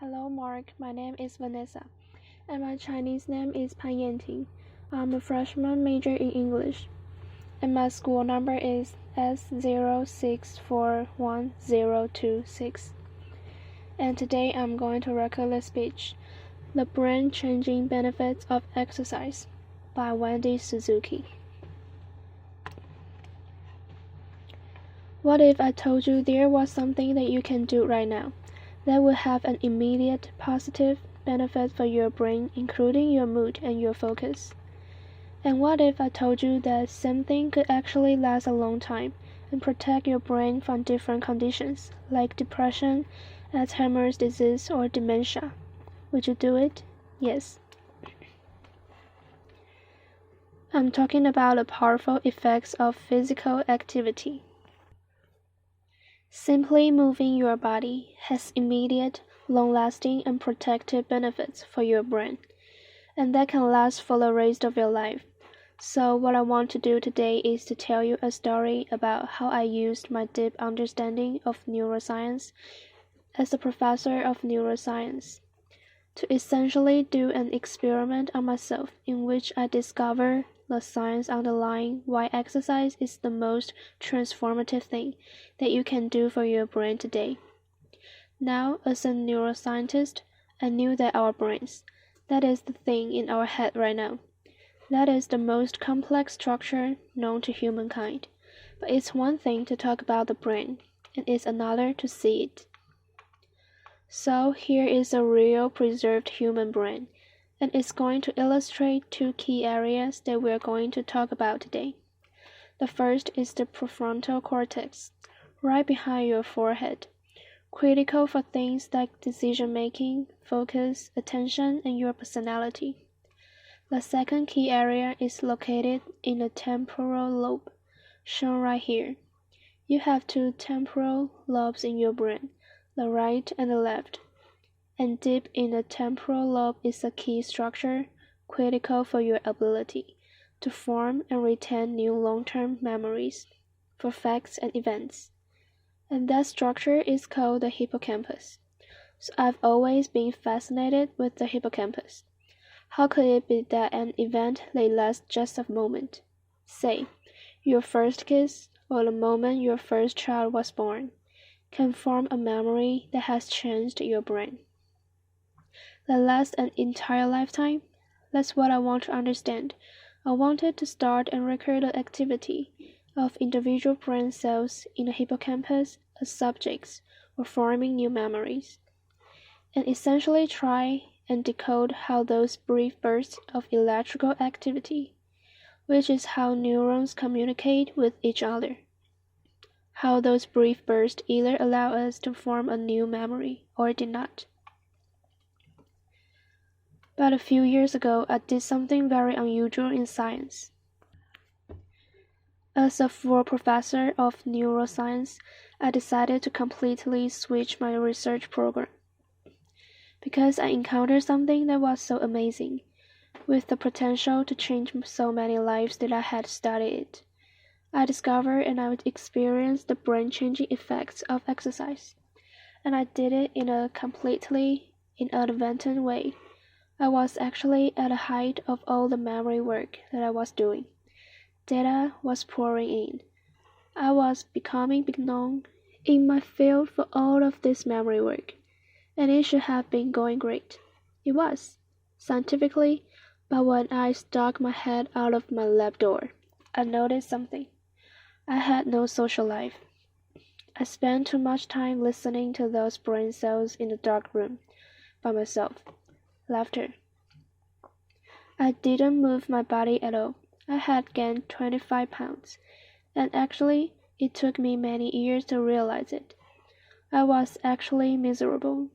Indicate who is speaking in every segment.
Speaker 1: Hello, Mark. My name is Vanessa, and my Chinese name is Pan Yanting. I'm a freshman major in English, and my school number is S0641026. And today I'm going to record the speech, The Brain-Changing Benefits of Exercise, by Wendy Suzuki. What if I told you there was something that you can do right now that will have an immediate positive benefit for your brain, including your mood and your focus? And what if I told you that something could actually last a long time and protect your brain from different conditions like depression, Alzheimer's disease, or dementia? Would you do it? Yes. I'm talking about the powerful effects of physical activity. Simply moving your body has immediate, long-lasting, and protective benefits for your brain, and that can last for the rest of your life. So what I want to do today is to tell you a story about how I used my deep understanding of neuroscience as a professor of neuroscience to essentially do an experiment on myself in which I discover the science underlying why exercise is the most transformative thing that you can do for your brain today. Now, as a neuroscientist, I knew that our brains, that is the thing in our head right now, that is the most complex structure known to humankind. But it's one thing to talk about the brain, and it's another to see it. So here is a real preserved human brain, and it's going to illustrate two key areas that we're going to talk about today. The first is the prefrontal cortex, right behind your forehead, critical for things like decision-making, focus, attention, and your personality. The second key area is located in the temporal lobe, shown right here. You have two temporal lobes in your brain, the right and the left. And deep in the temporal lobe is a key structure critical for your ability to form and retain new long-term memories for facts and events. And that structure is called the hippocampus. So I've always been fascinated with the hippocampus. How could it be that an event that lasts just a moment, say, your first kiss or the moment your first child was born, can form a memory that has changed your brain? That lasts an entire lifetime? That's what I want to understand. I wanted to start and record the activity of individual brain cells in the hippocampus as subjects for forming new memories, and essentially try and decode how those brief bursts of electrical activity, which is how neurons communicate with each other, how those brief bursts either allow us to form a new memory or did not. But a few years ago, I did something very unusual in science. As a full professor of neuroscience, I decided to completely switch my research program because I encountered something that was so amazing, with the potential to change so many lives that I had studied it. I discovered and I experienced the brain-changing effects of exercise, and I did it in a completely inadvertent way. I was actually at the height of all the memory work that I was doing. Data was pouring in. I was becoming known in my field for all of this memory work, and it should have been going great. It was, scientifically, but when I stuck my head out of my lab door, I noticed something. I had no social life. I spent too much time listening to those brain cells in the dark room, by myself. Laughter. I didn't move my body at all. I had gained 25 pounds, and actually, it took me many years to realize it. I was actually miserable,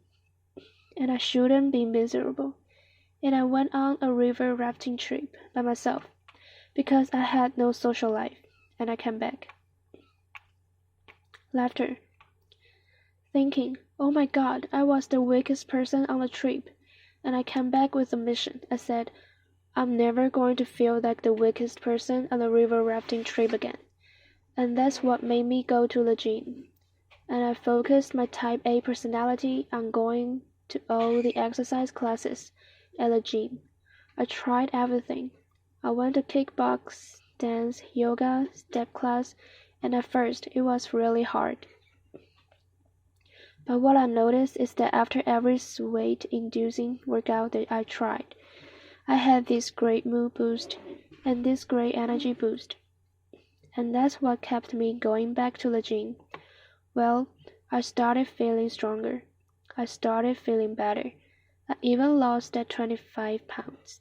Speaker 1: and I shouldn't be miserable, and I went on a river rafting trip by myself, because I had no social life, and I came back. Laughter. Thinking, oh my God, I was the weakest person on the trip, and I came back with a mission. I said, I'm never going to feel like the weakest person on the river rafting trip again. And that's what made me go to the gym. And I focused my type A personality on going to all the exercise classes at the gym. I tried everything. I went to kickbox, dance, yoga, step class, and at first it was really hard. But what I noticed is that after every sweat-inducing workout that I tried, I had this great mood boost and this great energy boost. And that's what kept me going back to the gym. Well, I started feeling stronger. I started feeling better. I even lost that 25 pounds.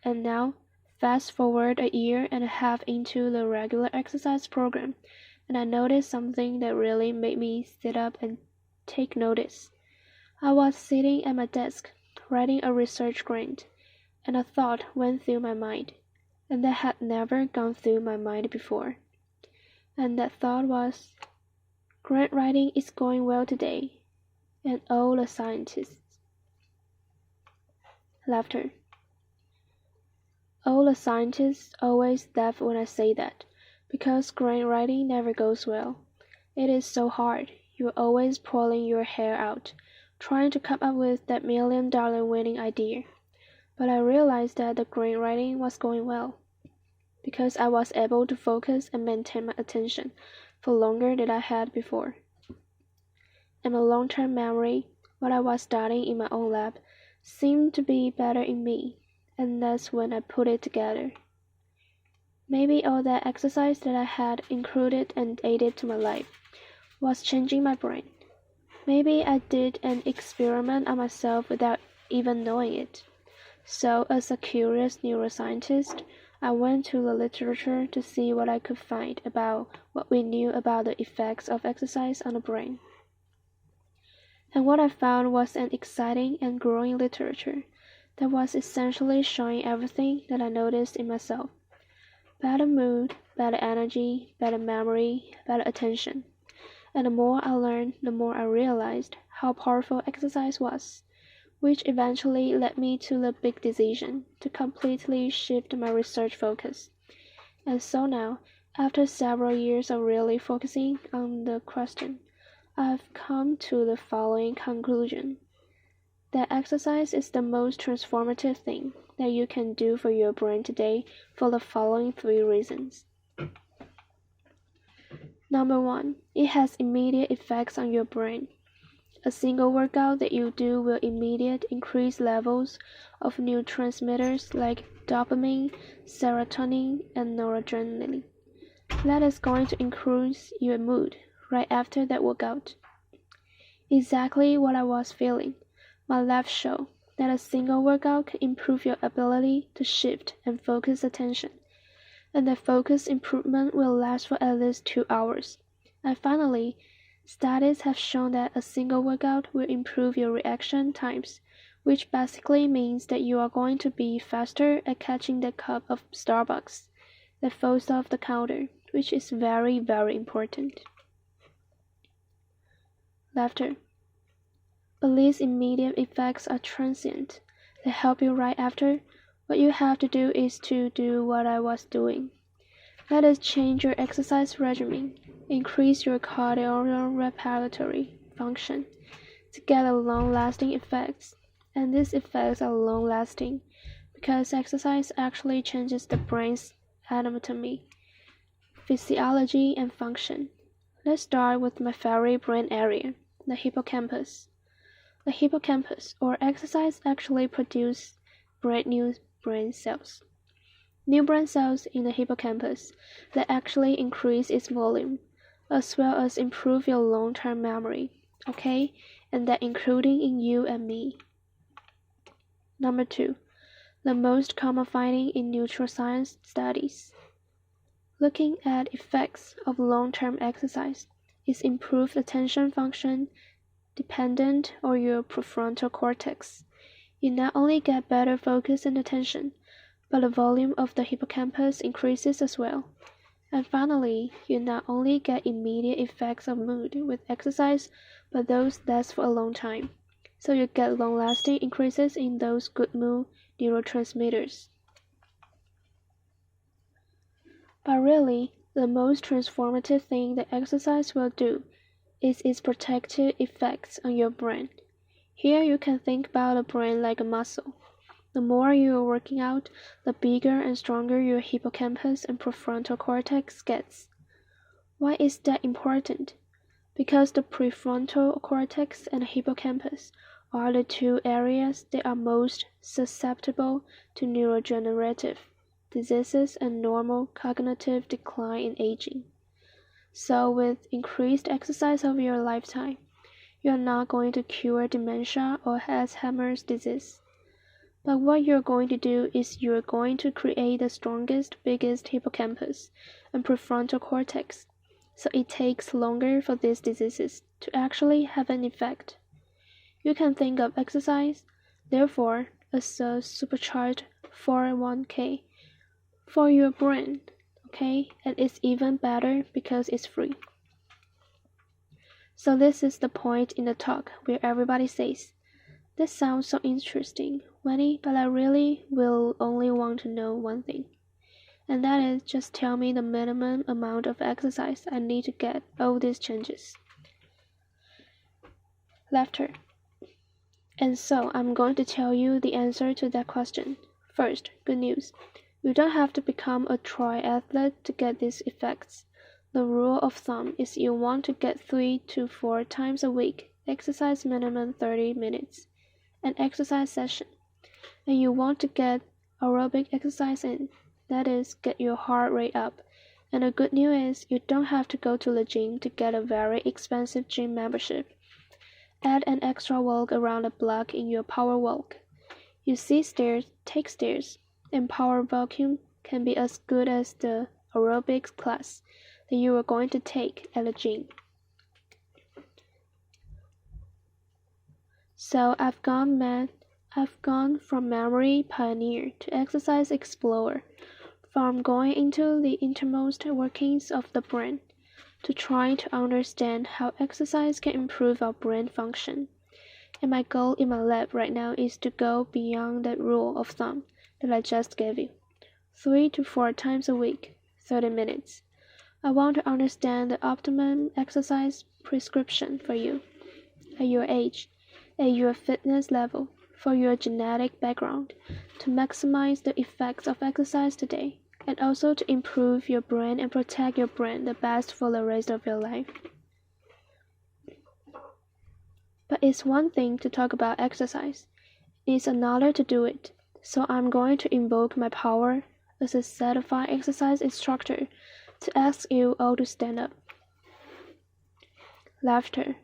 Speaker 1: And now, fast forward a year and a half into the regular exercise program, and I noticed something that really made me sit up and take notice. I was sitting at my desk, writing a research grant, and a thought went through my mind, and that had never gone through my mind before. And that thought was, grant writing is going well today, and all the scientists. Laughter. All the scientists always laugh when I say that, because grant writing never goes well. It is so hard. You're always pulling your hair out, trying to come up with that $1,000,000 winning idea. But I realized that the grant writing was going well, because I was able to focus and maintain my attention for longer than I had before. And my long-term memory, what I was studying in my own lab, seemed to be better in me, and that's when I put it together. Maybe all that exercise that I had included and added to my life was changing my brain. Maybe I did an experiment on myself without even knowing it. So, as a curious neuroscientist, I went to the literature to see what I could find about what we knew about the effects of exercise on the brain. And what I found was an exciting and growing literature that was essentially showing everything that I noticed in myself. Better mood, better energy, better memory, better attention. And the more I learned, the more I realized how powerful exercise was, which eventually led me to the big decision to completely shift my research focus. And so now, after several years of really focusing on the question, I've come to the following conclusion: that exercise is the most transformative thing that you can do for your brain today for the following 3 reasons. Number 1, it has immediate effects on your brain. A single workout that you do will immediately increase levels of neurotransmitters like dopamine, serotonin, and noradrenaline. That is going to increase your mood right after that workout. Exactly what I was feeling. My labs show that a single workout can improve your ability to shift and focus attention, and that focus improvement will last for at least 2 hours. And finally, studies have shown that a single workout will improve your reaction times, which basically means that you are going to be faster at catching the cup of Starbucks that falls off the counter, which is very, very important. Laughter. But these immediate effects are transient. They help you right after. What you have to do is to do what I was doing. That is, change your exercise regimen, increase your cardiorespiratory function to get a long-lasting effects. And these effects are long-lasting because exercise actually changes the brain's anatomy, physiology, and function. Let's start with my favorite brain area, the hippocampus. The hippocampus, or exercise, actually produces brand new brain cells. New brain cells in the hippocampus that actually increase its volume, as well as improve your long-term memory, okay? And that including in you and me. Number 2, the most common finding in neuroscience studies. Looking at effects of long-term exercise is improved attention function dependent on your prefrontal cortex. You not only get better focus and attention, but the volume of the hippocampus increases as well. And finally, you not only get immediate effects of mood with exercise, but those last for a long time. So you get long-lasting increases in those good mood neurotransmitters. But really, the most transformative thing that exercise will do is its protective effects on your brain. Here you can think about the brain like a muscle. The more you are working out, the bigger and stronger your hippocampus and prefrontal cortex gets. Why is that important? Because the prefrontal cortex and hippocampus are the two areas that are most susceptible to neurodegenerative diseases and normal cognitive decline in aging. So with increased exercise over your lifetime, you are not going to cure dementia or Alzheimer's disease. But what you're going to do is you're going to create the strongest, biggest hippocampus and prefrontal cortex. So it takes longer for these diseases to actually have an effect. You can think of exercise, therefore, as a supercharged 401k for your brain, okay? And it's even better because it's free. So this is the point in the talk where everybody says, "This sounds so interesting, Wendy, but I really will only want to know one thing. And that is just tell me the minimum amount of exercise I need to get all these changes." Laughter. And so I'm going to tell you the answer to that question. First, good news. You don't have to become a triathlete to get these effects. The rule of thumb is you want to get 3 to 4 times a week, exercise minimum 30 minutes, an exercise session. And you want to get aerobic exercise in. That is, get your heart rate up. And the good news is you don't have to go to the gym to get a very expensive gym membership. Add an extra walk around the block in your power walk. You see stairs, take stairs, and power vacuum can be as good as the aerobics class that you are going to take at the gym. So I've gone from memory pioneer to exercise explorer, from going into the innermost workings of the brain to trying to understand how exercise can improve our brain function. And my goal in my lab right now is to go beyond that rule of thumb that I just gave you. 3 to 4 times a week, 30 minutes. I want to understand the optimum exercise prescription for you, at your age, at your fitness level, for your genetic background, to maximize the effects of exercise today, and also to improve your brain and protect your brain the best for the rest of your life. But it's one thing to talk about exercise, it's another to do it. So I'm going to invoke my power as a certified exercise instructor to ask you all to stand up. Laughter.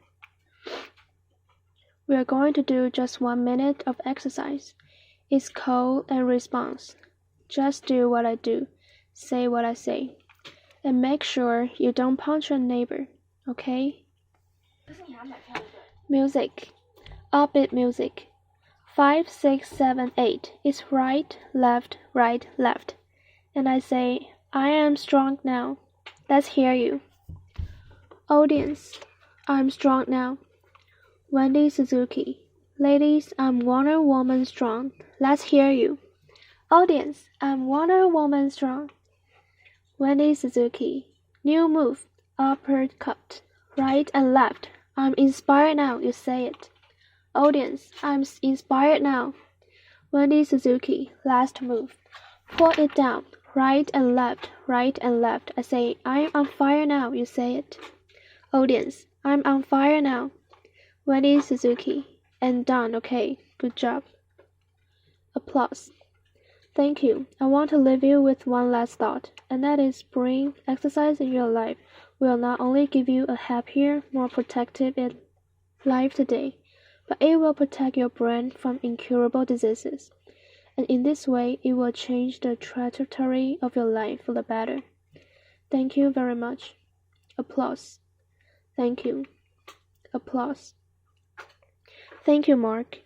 Speaker 1: We are going to do just 1 minute of exercise. It's call and response. Just do what I do, say what I say, and make sure you don't punch your neighbor, okay? Music. Upbeat music. 5, 6, 7, 8. It's right, left, left. And I say, I am strong now. Let's hear you. Audience, I'm strong now. Wendy, Suzuki. Ladies, I'm Wonder Woman strong. Let's hear you. Audience, I'm Wonder Woman strong. Wendy, Suzuki. New move, uppercut, right and left. I'm inspired now, you say it. Audience, I'm inspired now. Wendy, Suzuki. Last move. Pull it down, right and left, right and left. I say, I'm on fire now, you say it. Audience, I'm on fire now. Wendy, Suzuki. And done, okay, good job. Applause. Thank you. I want to leave you with one last thought, and that is bring exercise in your life will not only give you a happier, more protective life today, but it will protect your brain from incurable diseases. And in this way, it will change the trajectory of your life for the better. Thank you very much. Applause. Thank you. Applause. Thank you, Mark.